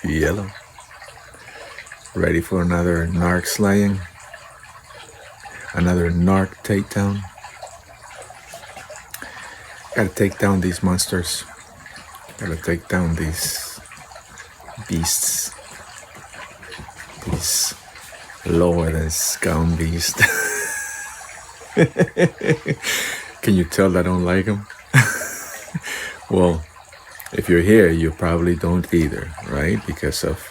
Yellow. Ready for another narc slaying? Another narc takedown? Gotta take down these monsters. Gotta take down these beasts. These lower than scum beasts. Can you tell I don't like them? Well, if you're here, you probably don't either, right? Because of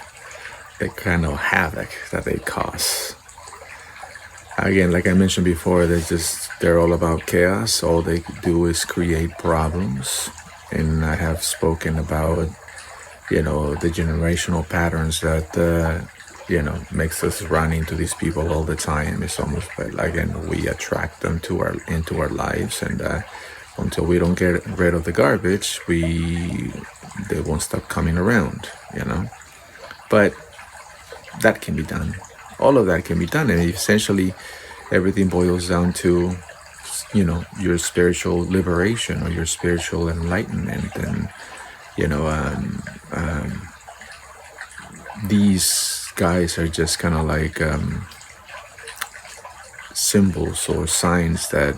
the kind of havoc that they cause. Again, like I mentioned before, they're all about chaos. All they do is create problems. And I have spoken about, the generational patterns that, makes us run into these people all the time. It's almost like, again, we attract them into our lives, and until we don't get rid of the garbage, they won't stop coming around, But that can be done. All of that can be done, and essentially everything boils down to, your spiritual liberation or your spiritual enlightenment, and these guys are just kind of like symbols or signs that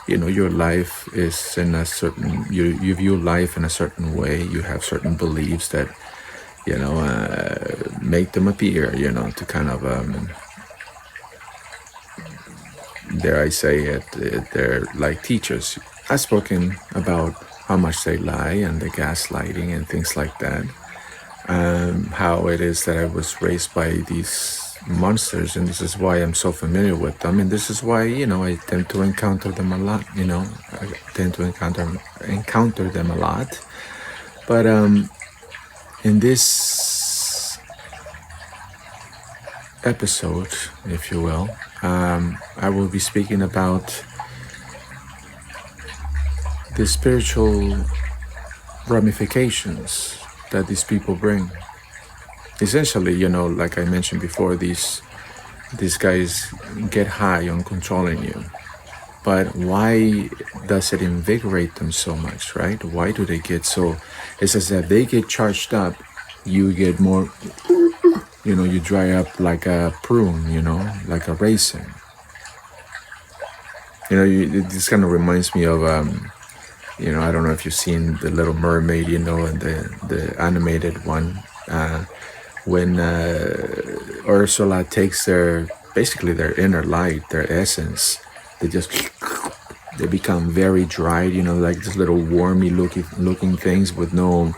your life is in a certain, you view life in a certain way. You have certain beliefs that make them appear, to kind of dare I say it, they're like teachers. I've spoken about how much they lie and the gaslighting and things like that. How it is that I was raised by these monsters, and this is why I'm so familiar with them, and this is why I tend to encounter them a lot. I tend to encounter them a lot. But in this episode, if you will, I will be speaking about the spiritual ramifications that these people bring. Essentially, like I mentioned before, these guys get high on controlling you. But why does it invigorate them so much, right? Why do they get so... It's as if they get charged up, you get more... you dry up like a prune, like a raisin. This kind of reminds me of... I don't know if you've seen The Little Mermaid, and the animated one, when Ursula takes their inner light, their essence, they become very dried, like these little wormy looking things with no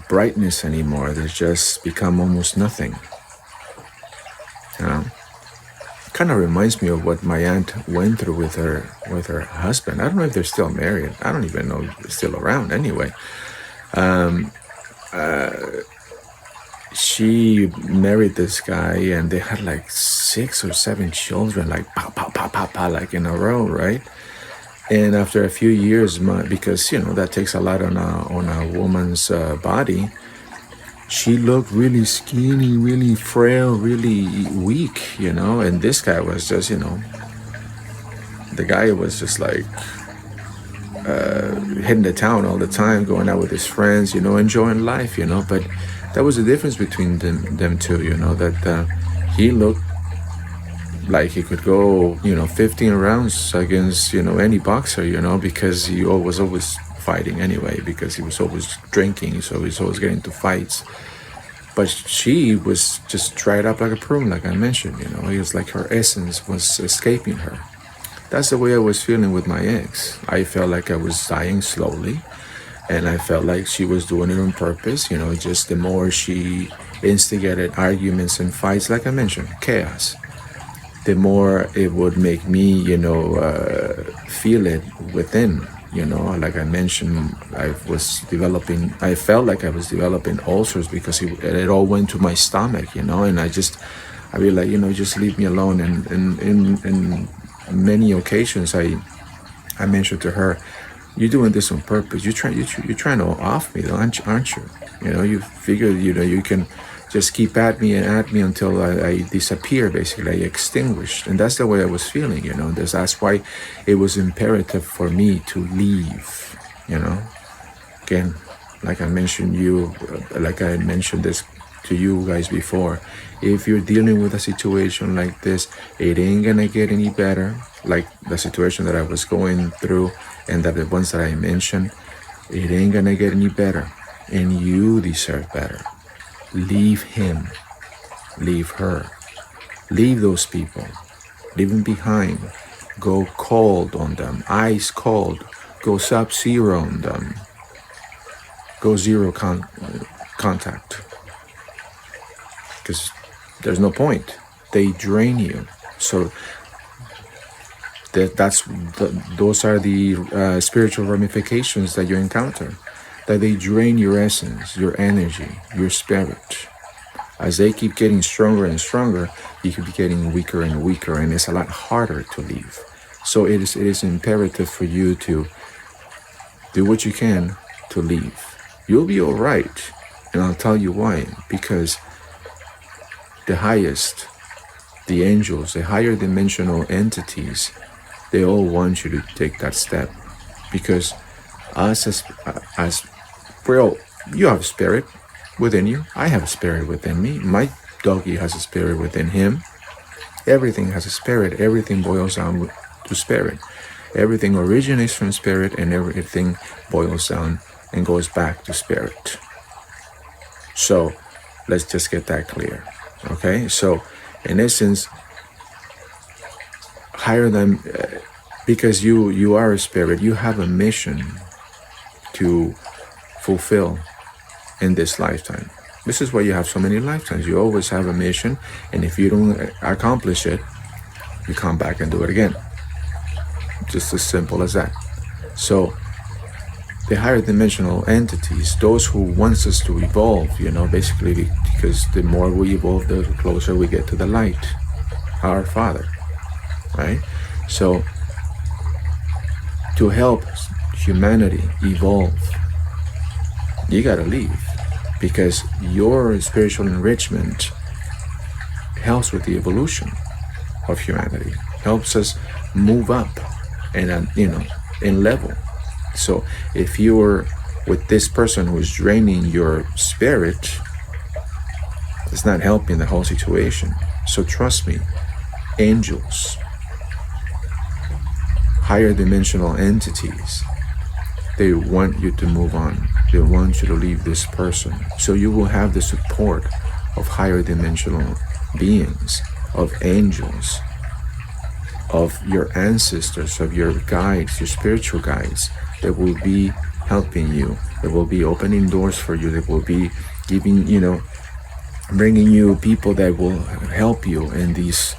brightness anymore. They just become almost nothing. Kind of reminds me of what my aunt went through with her husband. I don't know if they're still married. I don't even know if they're still around anyway. She married this guy, and they had like 6 or 7 children, like pa pa pa pa pa, like in a row, right? And after a few years, because that takes a lot on a woman's body, she looked really skinny, really frail, really weak, and this guy was just, the guy was just like hitting the town all the time, going out with his friends, enjoying life, but that was the difference between them two, that he looked like he could go, 15 rounds against, any boxer, because he was always fighting anyway, because he was always drinking, so he was always getting into fights. But she was just dried up like a prune, like I mentioned, it was like her essence was escaping her. That's the way I was feeling with my ex. I felt like I was dying slowly, and I felt like she was doing it on purpose, just the more she instigated arguments and fights, like I mentioned, chaos, the more it would make me, feel it within. Like I mentioned, I felt like I was developing ulcers because it all went to my stomach, and I'd be like, just leave me alone. And in many occasions, I mentioned to her, you're doing this on purpose. You're trying to off me, aren't you? You figure, you can just keep at me until I disappear, basically, I extinguished. And that's the way I was feeling, that's why it was imperative for me to leave, Again, like I mentioned this to you guys before. If you're dealing with a situation like this, it ain't gonna get any better. Like the situation that I was going through, and that the ones that I mentioned, it ain't gonna get any better. And you deserve better. Leave him. Leave her. Leave those people. Leave them behind. Go cold on them. Ice cold. Go sub-zero on them. Go zero contact. Because there's no point. They drain you. So those are the spiritual ramifications that you encounter. That they drain your essence, your energy, your spirit. As they keep getting stronger and stronger, you keep getting weaker and weaker, and it's a lot harder to leave. So it is imperative for you to do what you can to leave. You'll be all right, and I'll tell you why. Because the highest, the angels, the higher dimensional entities, they all want you to take that step. Because well, you have a spirit within you. I have a spirit within me. My doggy has a spirit within him. Everything has a spirit. Everything boils down to spirit. Everything originates from spirit, and everything boils down and goes back to spirit. So let's just get that clear. Okay? So in essence, hire them because you are a spirit. You have a mission to fulfill in this lifetime. This is why you have so many lifetimes. You always have a mission, and if you don't accomplish it, you come back and do it again. Just as simple as that. So the higher dimensional entities, those who wants us to evolve, basically, because the more we evolve, the closer we get to the light, our Father, right? So to help humanity evolve, you gotta leave, because your spiritual enrichment helps with the evolution of humanity, helps us move up and in level. So if you're with this person who is draining your spirit, it's not helping the whole situation. So trust me, angels, higher dimensional entities, they want you to move on. They want you to leave this person. So you will have the support of higher dimensional beings, of angels, of your ancestors, of your guides, your spiritual guides, that will be helping you, that will be opening doors for you, that will be giving, bringing you people that will help you in this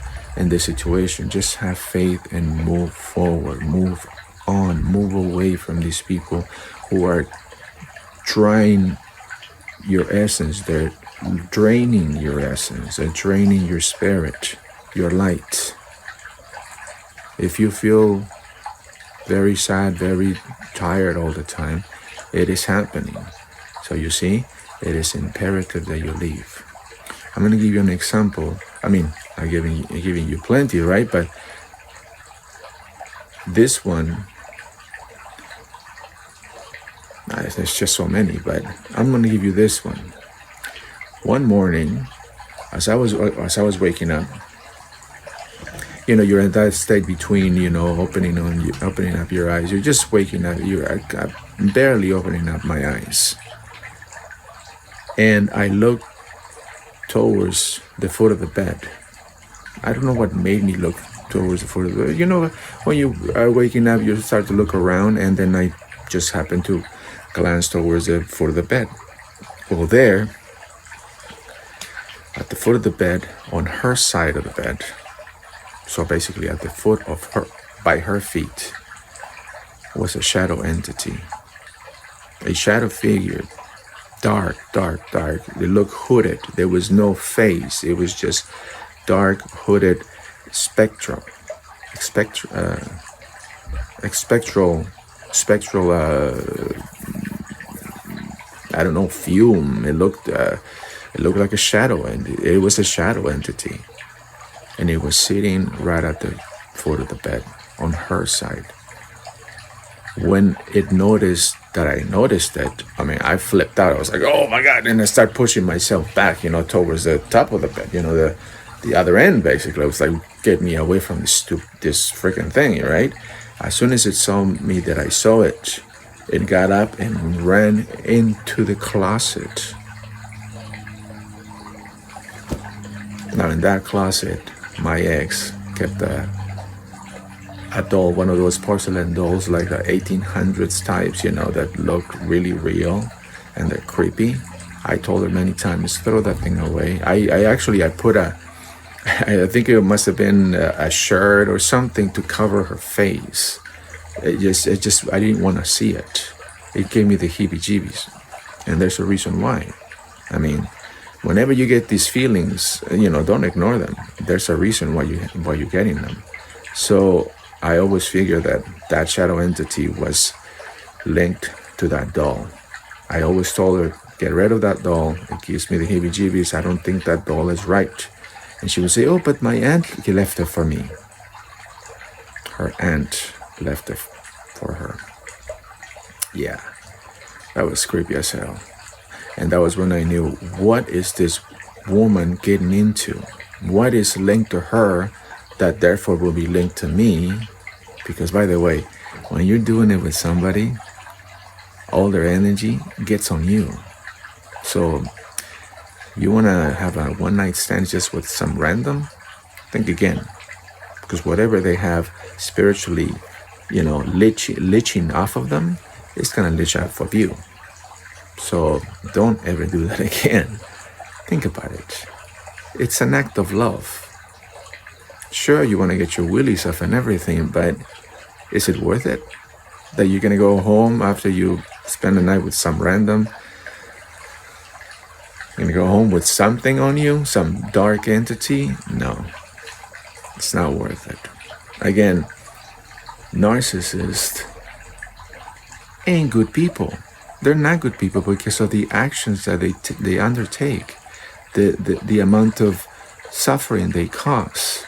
situation. Just have faith and move forward, move on, move away from these people who are trying your essence. They're draining your essence. They're draining your spirit, your light. If you feel very sad, very tired all the time, it is happening. So you see, it is imperative that you leave. I'm going to give you an example. I'm giving you plenty, right? But this one, there's just so many, but I'm going to give you this one. One morning, as I was waking up, you're in that state between, opening up your eyes. You're just waking up. I'm barely opening up my eyes. And I looked towards the foot of the bed. I don't know what made me look towards the foot of the bed. When you are waking up, you start to look around, and then I just happened to glance towards the foot of the bed. Well, there, at the foot of the bed, on her side of the bed, so basically at the foot of her, by her feet, was a shadow entity. A shadow figure. Dark. They looked hooded. There was no face. It was just dark, hooded spectral, I don't know, fume. It looked like a shadow, and it was a shadow entity. And it was sitting right at the foot of the bed on her side. When it noticed that I noticed it, I mean, I flipped out. I was like, "Oh my god!" And I started pushing myself back, towards the top of the bed, the other end. Basically, it was like, "Get me away from this freaking thing!" Right? As soon as it saw me that I saw it, it got up and ran into the closet. Now, in that closet, my ex kept a doll, one of those porcelain dolls, like the 1800s types, that look really real and they're creepy. I told her many times, throw that thing away. I put I think it must have been a shirt or something to cover her face. I didn't want to see it. It gave me the heebie-jeebies. And there's a reason why. I mean, whenever you get these feelings, don't ignore them. There's a reason why you're getting them. So I always figured that shadow entity was linked to that doll. I always told her, get rid of that doll. It gives me the heebie-jeebies. I don't think that doll is right. And she would say, oh, but my aunt left it for me. Her aunt left it for her. Yeah, that was creepy as hell. And that was when I knew, what is this woman getting into? What is linked to her that therefore will be linked to me? Because, by the way, when you're doing it with somebody, all their energy gets on you. So you want to have a one-night stand just with some random? Think again. Because whatever they have spiritually, leeching off of them, it's going to leech off of you. So don't ever do that again. Think about it. It's an act of love. Sure, you want to get your willies off and everything, but is it worth it? That you're going to go home after you spend the night with some random? You're going to go home with something on you? Some dark entity? No. It's not worth it. Again, narcissists ain't good people. They're not good people because of the actions that they undertake, the amount of suffering they cause.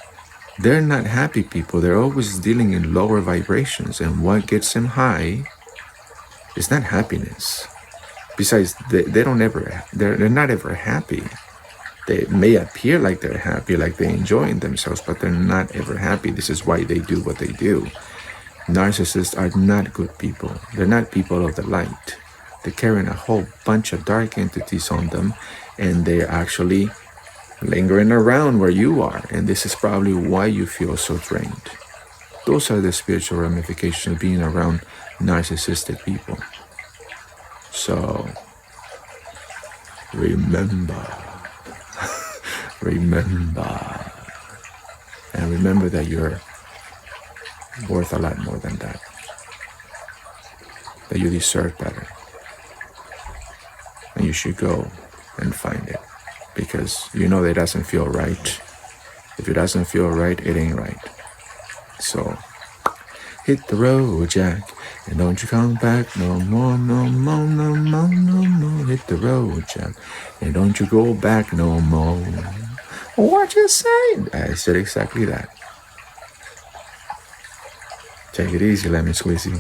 They're not happy people. They're always dealing in lower vibrations, and what gets them high is not happiness. Besides, they're not ever happy. They may appear like they're happy, like they're enjoying themselves, but they're not ever happy. This is why they do what they do. Narcissists are not good people. They're not people of the light. They're carrying a whole bunch of dark entities on them, and they're actually lingering around where you are, and this is probably why you feel so drained. Those are the spiritual ramifications of being around narcissistic people. So remember, and remember that you're worth a lot more than that, that you deserve better, and you should go and find it. Because that it doesn't feel right. If it doesn't feel right, it ain't right. So hit the road, Jack, and don't you come back no more, no more, no more, no more. Hit the road, Jack, and don't you go back no more. What you say? I said exactly that. Take it easy, Lemon Squeezy.